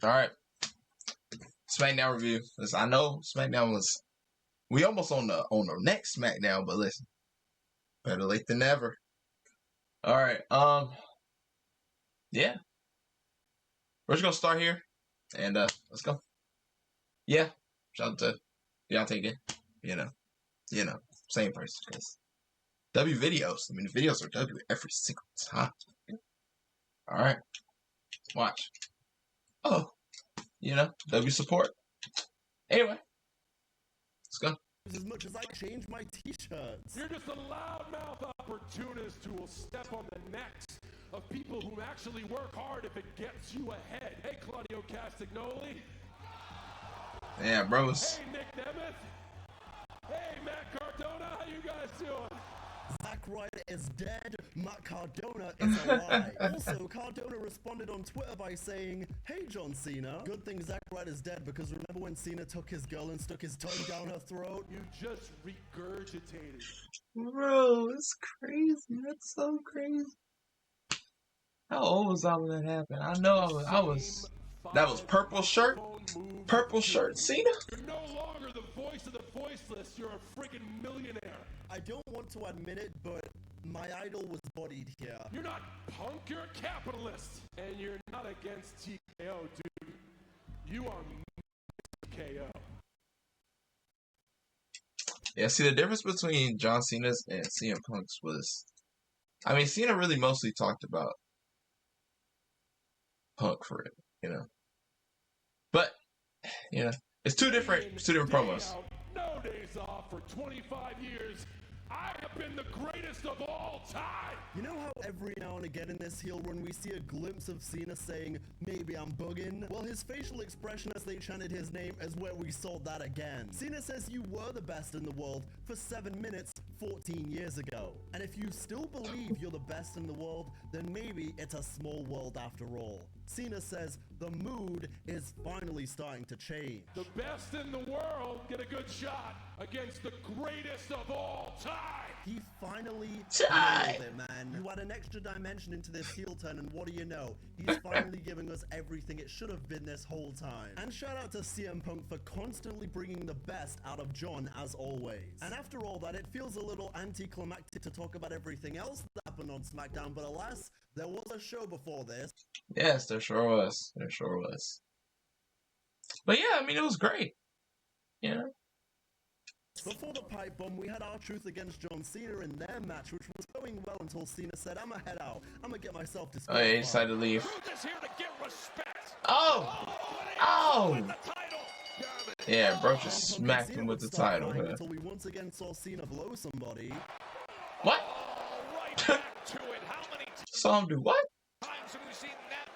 All right, Smackdown review. Listen, I know Smackdown was we almost on the next Smackdown, but listen, better late than never. All right, yeah, we're just gonna start here, and let's go. Yeah, shout out to Deontay again. You know, same person. Because W videos. I mean, the videos are W every single time. All right, watch. Oh, W support. Anyway, let's go. As much as I change my t-shirts. You're just a loudmouth opportunist who will step on the necks of people who actually work hard if it gets you ahead. Hey, Claudio Castagnoli. Yeah, bros. Hey, Nick Nemeth. Hey, Matt Cardona. How you guys doing? Zack Ryder is dead, Matt Cardona is alive. Also, Cardona responded on Twitter by saying, "Hey John Cena, good thing Zack Ryder's dead because remember when Cena took his girl and stuck his tongue down her throat?" You just regurgitated. Bro, it's crazy. That's so crazy. How old was I when that happened? I know I was. That was purple shirt. Purple shirt, Cena. You're no longer the voice of the voiceless. You're a freaking millionaire. I don't want to admit it, but my idol was bodied here. You're not punk, you're a capitalist. And you're not against TKO, dude. You are TKO. Yeah, see, the difference between John Cena's and CM Punk's was, I mean, Cena really mostly talked about Punk for it, But, it's two different promos. Out, no days off for 25 years. I have been the greatest of all time. You know how every now and again in this heel run we see a glimpse of Cena saying, "Maybe I'm bugging"? Well, his facial expression as they chanted his name is where we saw that again. Cena says you were the best in the world for 7 minutes 14 years ago. And if you still believe you're the best in the world, then maybe it's a small world after all. Cena says the mood is finally starting to change. The best in the world get a good shot against the greatest of all time. He finally nailed it, man. You add an extra dimension into this heel turn, and what do you know? He's finally giving us everything it should have been this whole time. And shout out to CM Punk for constantly bringing the best out of John, as always. And after all that, it feels a little anticlimactic to talk about everything else that happened on SmackDown, but alas, there was a show before this. Yes, there sure was. There sure was. But yeah, I mean, it was great. Before the pipe bomb, we had R-Truth against John Cena in their match, which was going well until Cena said, "I'ma head out. I'ma get myself disqualified." Oh, yeah, he decided to leave. Truth is here to get respect. Oh! Yeah, bro just smacked him with the title, man. Until we once again saw Cena blow somebody. What? Right back to it. How many Saw him do what? times have we seen that?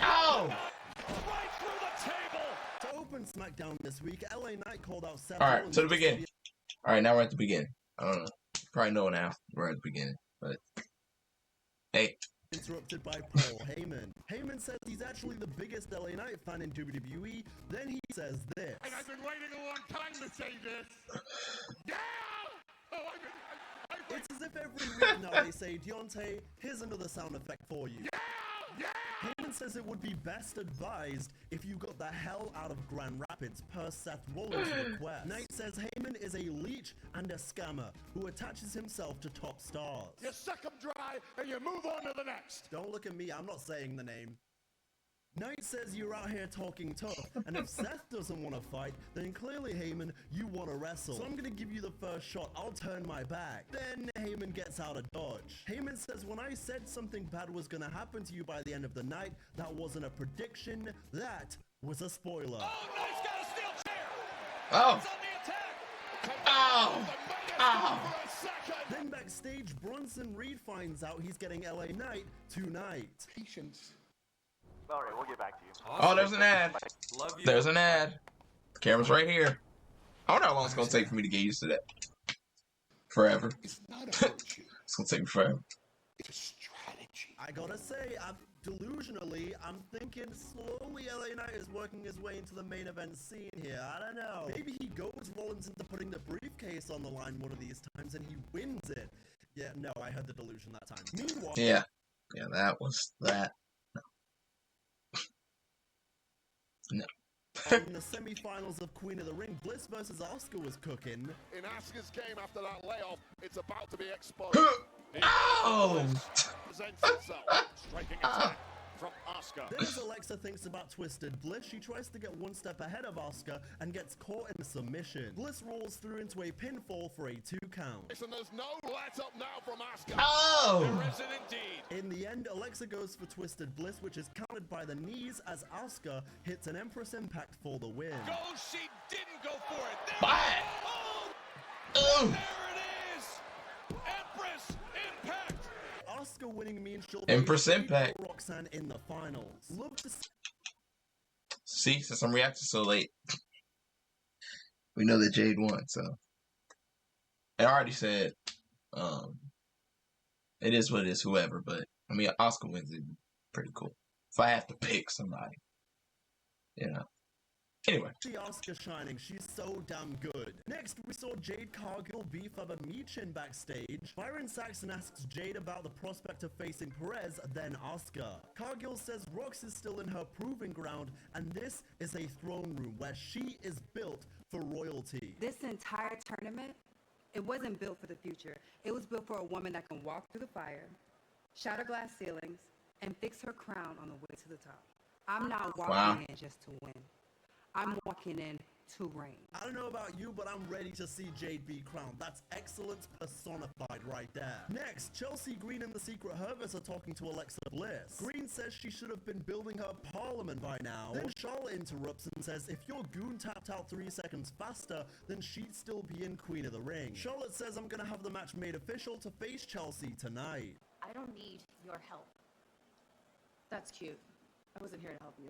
Ow! Right through the table. To open SmackDown this week, LA Knight called out Seth Alright, Rollins to the beginning. Alright, now we're at the beginning. I don't know. You probably know now. We're at the beginning. But, hey. Interrupted by Paul Heyman. Heyman says he's actually the biggest LA Knight fan in WWE. Then he says this. And I've been waiting a long time to say this. Yeah! Oh, It's as if every week now they say, "Deontay, here's another sound effect for you." Yeah! Heyman says it would be best advised if you got the hell out of Grand Rapids, per Seth Rollins' request. Knight says Heyman is a leech and a scammer who attaches himself to top stars. You suck them dry and you move on to the next. Don't look at me, I'm not saying the name. Knight says you're out here talking tough, and if Seth doesn't want to fight, then clearly, Heyman, you want to wrestle. So I'm gonna give you the first shot, I'll turn my back. Then Heyman gets out of dodge. Heyman says, when I said something bad was gonna happen to you by the end of the night, that wasn't a prediction, that was a spoiler. Oh, Knight's got a steel chair. Oh! It's on the attack. Ow! Ow! Then backstage, Bronson Reed finds out he's getting LA Knight tonight. Patience. All right, we'll get back to you. Oh, there's an ad. Love you. There's an ad. The camera's right here. I wonder how long it's gonna take for me to get used to that. Forever. It's not a virtue. It's gonna take me forever. It's a strategy. I gotta say, delusionally, I'm thinking slowly LA Knight is working his way into the main event scene here. I don't know. Maybe he goes Rollins into putting the briefcase on the line one of these times and he wins it. Yeah, no, I heard the delusion that time. Meanwhile... Yeah, that was that. No. In the semi-finals of Queen of the Ring, Bliss versus Asuka was cooking. In Asuka's game after that layoff, it's about to be exposed. Oh! Presents itself. Striking attack from Asuka. Then as Alexa thinks about Twisted Bliss, she tries to get one step ahead of Asuka and gets caught in a submission. Bliss rolls through into a pinfall for a 2 count. And there's no let up now from Asuka. Oh! There is it indeed. In the end, Alexa goes for Twisted Bliss, which is countered by the knees as Asuka hits an Empress Impact for the win. Go, she didn't go for it. There Bye. Oh! Ooh. There it is. Empress Impact. Asuka winning means she'll Empress be Impact. Roxanne in the finals. Love to See, since I'm reacting so late, we know that Jade won, so. I already said, it is what it is, whoever, but, I mean, Asuka wins is pretty cool. If I have to pick somebody, you know. Anyway. see Asuka shining, she's so damn good. Next, we saw Jade Cargill beef up a Michin backstage. Byron Saxon asks Jade about the prospect of facing Perez, then Asuka. Cargill says Rox is still in her proving ground, and this is a throne room where she is built for royalty. This entire tournament, it wasn't built for the future. It was built for a woman that can walk through the fire, shatter glass ceilings, and fix her crown on the way to the top. I'm not walking in just to win. I'm walking in to reign. I don't know about you, but I'm ready to see Jade be crowned. That's excellence personified right there. Next, Chelsea Green and the Secret Hervers are talking to Alexa Bliss. Green says she should have been building her parliament by now. Then Charlotte interrupts and says if your goon tapped out 3 seconds faster, then she'd still be in Queen of the Ring. Charlotte says I'm gonna have the match made official to face Chelsea tonight. I don't need your help. That's cute. I wasn't here to help you.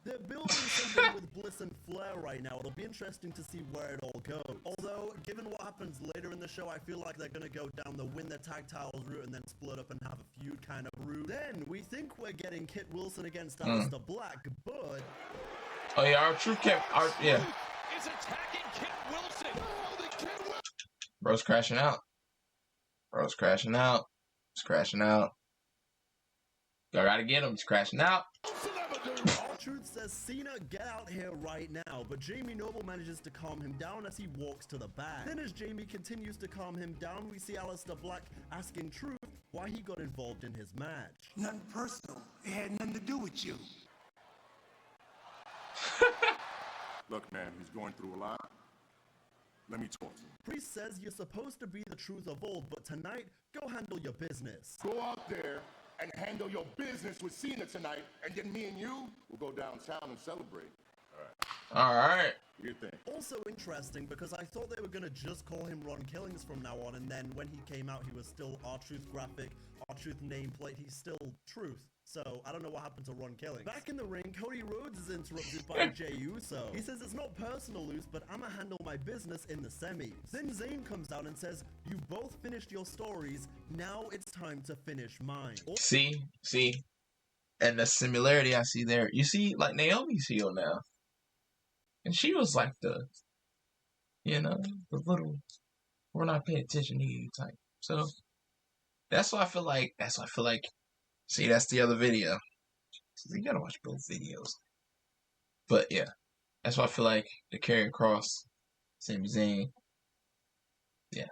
They're building something with Bliss and Flair right now. It'll be interesting to see where it all goes. Although, given what happens later in the show, I feel like they're gonna go down the win their tag titles route and then split up and have a feud kind of route. Then, we think we're getting Kit Wilson against Aleister Black, but... Oh yeah, our true Kit, yeah. Is attacking Kit Wilson. Oh, the Kit Wilson. Bro's crashing out. Bro's crashing out. He's crashing out. Y'all gotta get him. He's crashing out. R-Truth says, Cena, get out here right now, but Jamie Noble manages to calm him down as he walks to the back. Then as Jamie continues to calm him down, we see Aleister Black asking Truth why he got involved in his match. Nothing personal. It had nothing to do with you. Look, man, he's going through a lot. Let me talk to him. Priest says you're supposed to be the Truth of old, but tonight, go handle your business. Go out there and handle your business with Cena tonight, and then me and you will go downtown and celebrate. All right. Do your thing. Also interesting because I thought they were gonna just call him Ron Killings from now on, and then when he came out, he was still R-Truth graphic, R-Truth nameplate. He's still Truth. So I don't know what happened to Ron Killings. Back in the ring, Cody Rhodes is interrupted by Jey Uso. He says it's not personal, Luce, but I'ma handle my business in the semis. Then Zayn comes out and says, "You've both finished your stories. Now it's time to finish mine." See, and the similarity I see there. You see, like Naomi's heel now, and she was like the, the little, we're not paying attention to you type. So that's why I feel like. See, that's the other video. So you gotta watch both videos. But yeah, that's why I feel like the Karrion Kross, Sami Zayn. Yeah.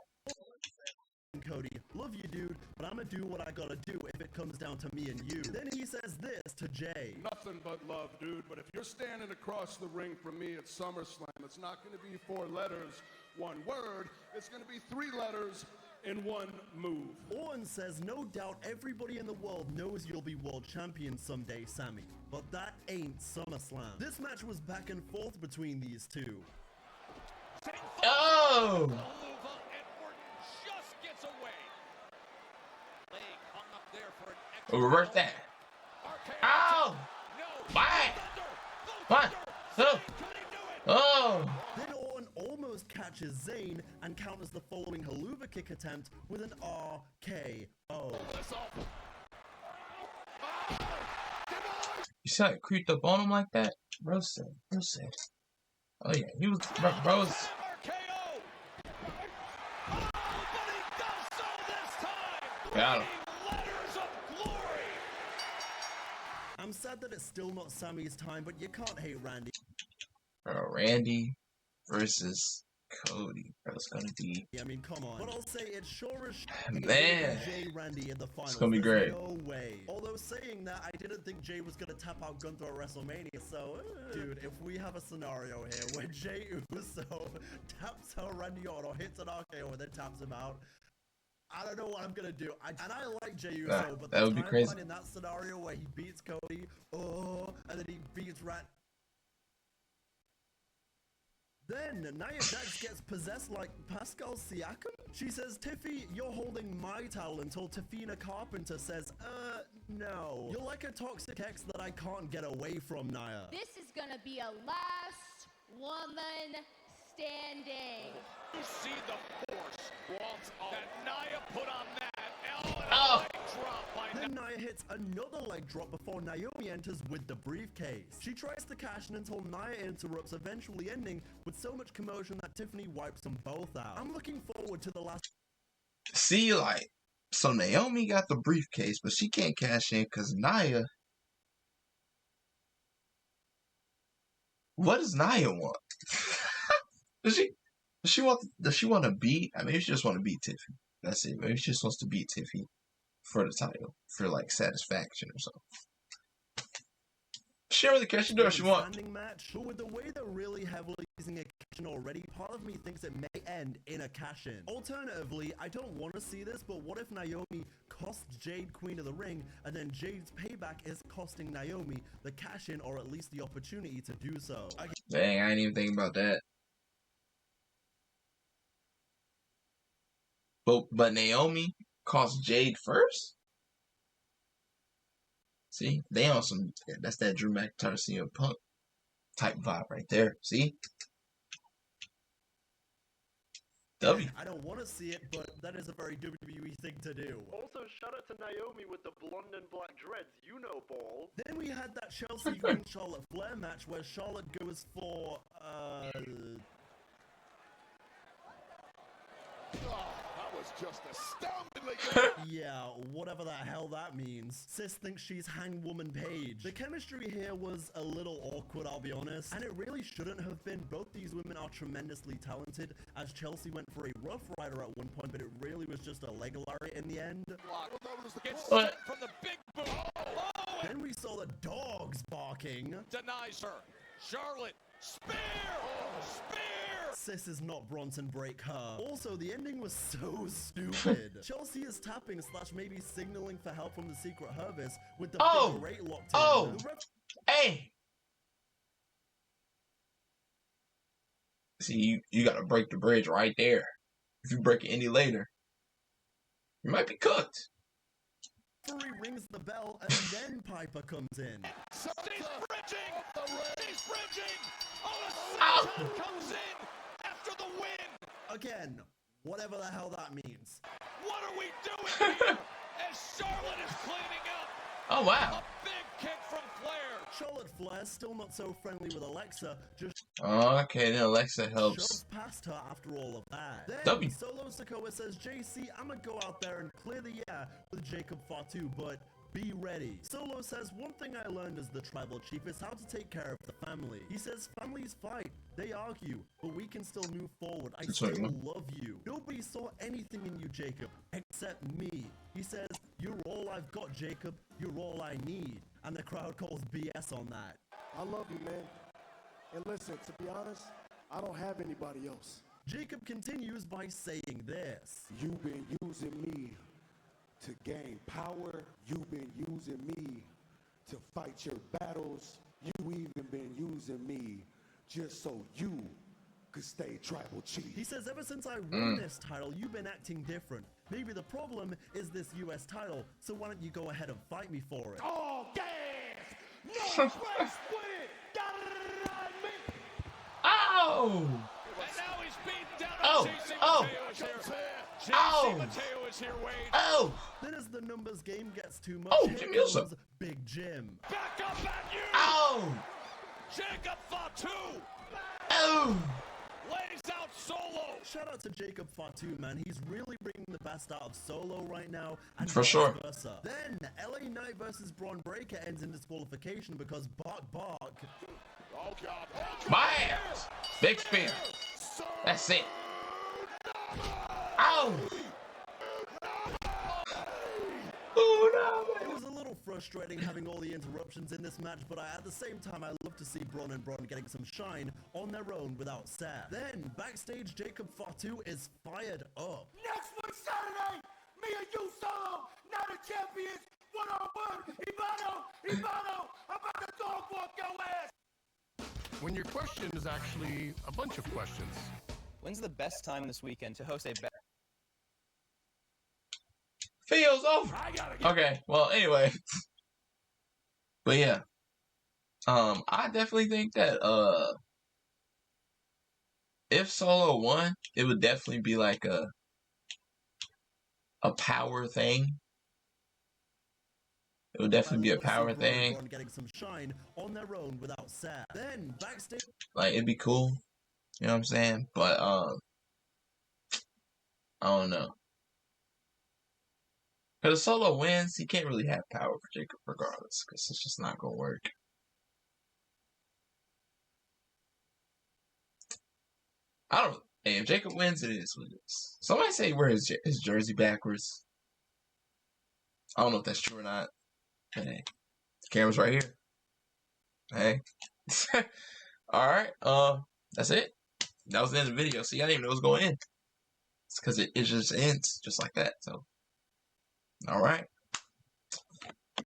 Cody, love you, dude, but I'ma do what I gotta do if it comes down to me and you. Then he says this to Jay. Nothing but love, dude. But if you're standing across the ring from me at SummerSlam, it's not going to be 4 letters, 1 word. It's going to be 3 letters in 1 move. Orton says, no doubt everybody in the world knows you'll be world champion someday, Sammy. But that ain't SummerSlam. This match was back and forth between these two. Oh! Reverse that. Ow! Bye! 1, 2. Oh! Then Orton almost catches Zayn and counters the following haluva kick attempt with an RKO. You see how it creeped up on him like that? Bro said. Oh yeah, he was, bro's. Got him. I'm sad that it's still not Sammy's time, but you can't hate Randy. Randy versus Cody. That's gonna be. I mean, come on. But I'll say it sure as Man, Jay Randy in the finals. it's gonna be great. No way. Although saying that, I didn't think Jay was gonna tap out Gunther at WrestleMania. So, dude, if we have a scenario here where Jay Uso taps out Randy Orton or hits an RKO and then taps him out, I don't know what I'm gonna do. I like Jey Uso, but that would be crazy. In that scenario where he beats Cody, and then he beats Randy. Then Nia Jax gets possessed like Pascal Siakam. She says, "Tiffy, you're holding my title," until Tafina Carpenter says, no. You're like a toxic ex that I can't get away from, Nia. This is gonna be a last woman standing. You see the force that Nia put on that. Drop by Then Nia hits another leg drop before Naomi enters with the briefcase. She tries to cash in until Nia interrupts, eventually ending with so much commotion that Tiffany wipes them both out. I'm looking forward to the last. See, like, so Naomi got the briefcase, but she can't cash in because Nia. What does Nia want? Does she want to beat? I mean, she just want to beat Tiffany. That's it. Maybe she just wants to beat Tiffany for the title, for like satisfaction or something. She don't really care. She do what she wants. Match, but with the way they're really heavily using a cash-in already, part of me thinks it may end in a cash-in. Alternatively, I don't want to see this, but what if Naomi costs Jade Queen of the Ring, and then Jade's payback is costing Naomi the cash-in, or at least the opportunity to do so? Dang, I didn't even think about that. But Naomi cost Jade first? See? They on some, that's that Drew McIntyre CM Punk type vibe right there. See? W. I don't want to see it, but that is a very WWE thing to do. Also, shout out to Naomi with the blonde and black dreads, you know, ball. Then we had that Chelsea Green Charlotte Flair match where Charlotte goes for, That was just astoundingly good. yeah, whatever the hell that means. Sis thinks she's Hangwoman Page. The chemistry here was a little awkward, I'll be honest, and it really shouldn't have been. Both these women are tremendously talented, as Chelsea went for a Rough Rider at one point, but it really was just a leg lariat in the end. Gets sent from the big boot. Then we saw the dogs barking. Denies her. Charlotte, spear! Spear! Sis is not Bronson, break her. Also, the ending was so stupid. Chelsea is tapping / maybe signaling for help from the Secret Service with the figure eight locked in. Hey! See, you gotta break the bridge right there. If you break it any later, you might be cooked. Referee rings the bell, and then Piper comes in. She's bridging! She's bridging! Oh, the Smackdown comes in after the win! Again, whatever the hell that means. What are we doing here? As Charlotte is cleaning up. Oh, wow. A big kick from Flair. Charlotte Flair, still not so friendly with Alexa, just okay, then Alexa shoves helps. past her after all of that. Then W. Solo Sikoa says, JC, I'm gonna go out there and clear the air with Jacob Fatu, but be ready. Solo says, one thing I learned as the tribal chief is how to take care of the family. He says, families fight, they argue, but we can still move forward. I still love you. Nobody saw anything in you, Jacob, except me. He says, you're all I've got, Jacob. You're all I need. And the crowd calls BS on that. I love you, man. And listen, to be honest, I don't have anybody else. Jacob continues by saying this. You've been using me to gain power. You've been using me to fight your battles. You even been using me just so you could stay tribal chief. He says, ever since I won this title, you've been acting different. Maybe the problem is this US title, so why don't you go ahead and fight me for it? Oh, gas! No place with it! Got it on me! Oh! And now he's beaten down. Oh! JC Mateo is here, Wade. Oh! Then as the numbers game gets too much, here Jimmy Uso. comes Big Jim. Back up at you. Oh! Jacob Fatu. Oh! lays out Solo. Shout out to Jacob Fatu, man. He's really bringing the best out of Solo right now, and For vice sure. versa. Then LA Knight versus Braun Breaker ends in disqualification because Bark. My ass. Big spear. That's it. Ow. It was a little frustrating having all the interruptions in this match, but at the same time, I love to see Braun and Braun getting some shine on their own without Seth. Then, backstage, Jacob Fatu is fired up. Next week, Saturday, me and you Solo, now the champions, one-on-one, Ibano, I'm about to dog walk your ass. When your question is actually a bunch of questions. When's the best time this weekend to host a Feels over. Okay, well, anyway. But yeah. I definitely think that if Solo won, it would definitely be like a power thing. It would definitely be a power thing. Getting some shine on their own without Seth. Then backstage, like it'd be cool. You know what I'm saying? But I don't know. Because if Solo wins, he can't really have power for Jacob regardless, because it's just not gonna work. I don't. Hey, if Jacob wins, it is what it is. Somebody say wear his jersey backwards. I don't know if that's true or not. Hey, the camera's right here. Hey. All right. That's it. That was the end of the video. See, I didn't even know it was going in. It's because it just ends just like that. So, all right.